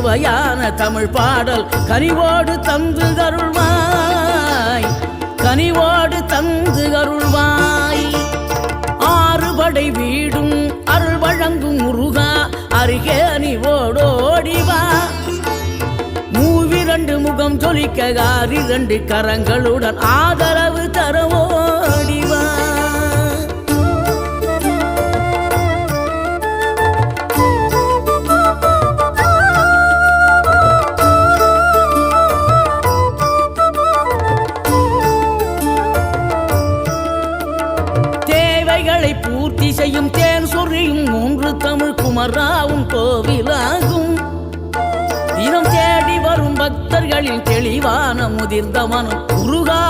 சுவையான தமிழ் பாடல் கனிவோடு தந்து அருள்வாய், கனிவோடு தந்து அருள்வாய். ஆறுபடை வீடும் அருள் வழங்கும் முருகா அருகே அணிவோடோடிவா. மூவிரண்டு முகம் ஜொலிக்க 2 கரங்களுடன் ஆதரவு தரவோடிவா. தேவைகளை பூர்த்தி செய்யும் தேன் சொரியும் 3 தமிழ் குமராவும் கோவிலாகும். தினம் தேடி வரும் பக்தர்களின் தெளிவான முதிர்ந்த மனம் முருகா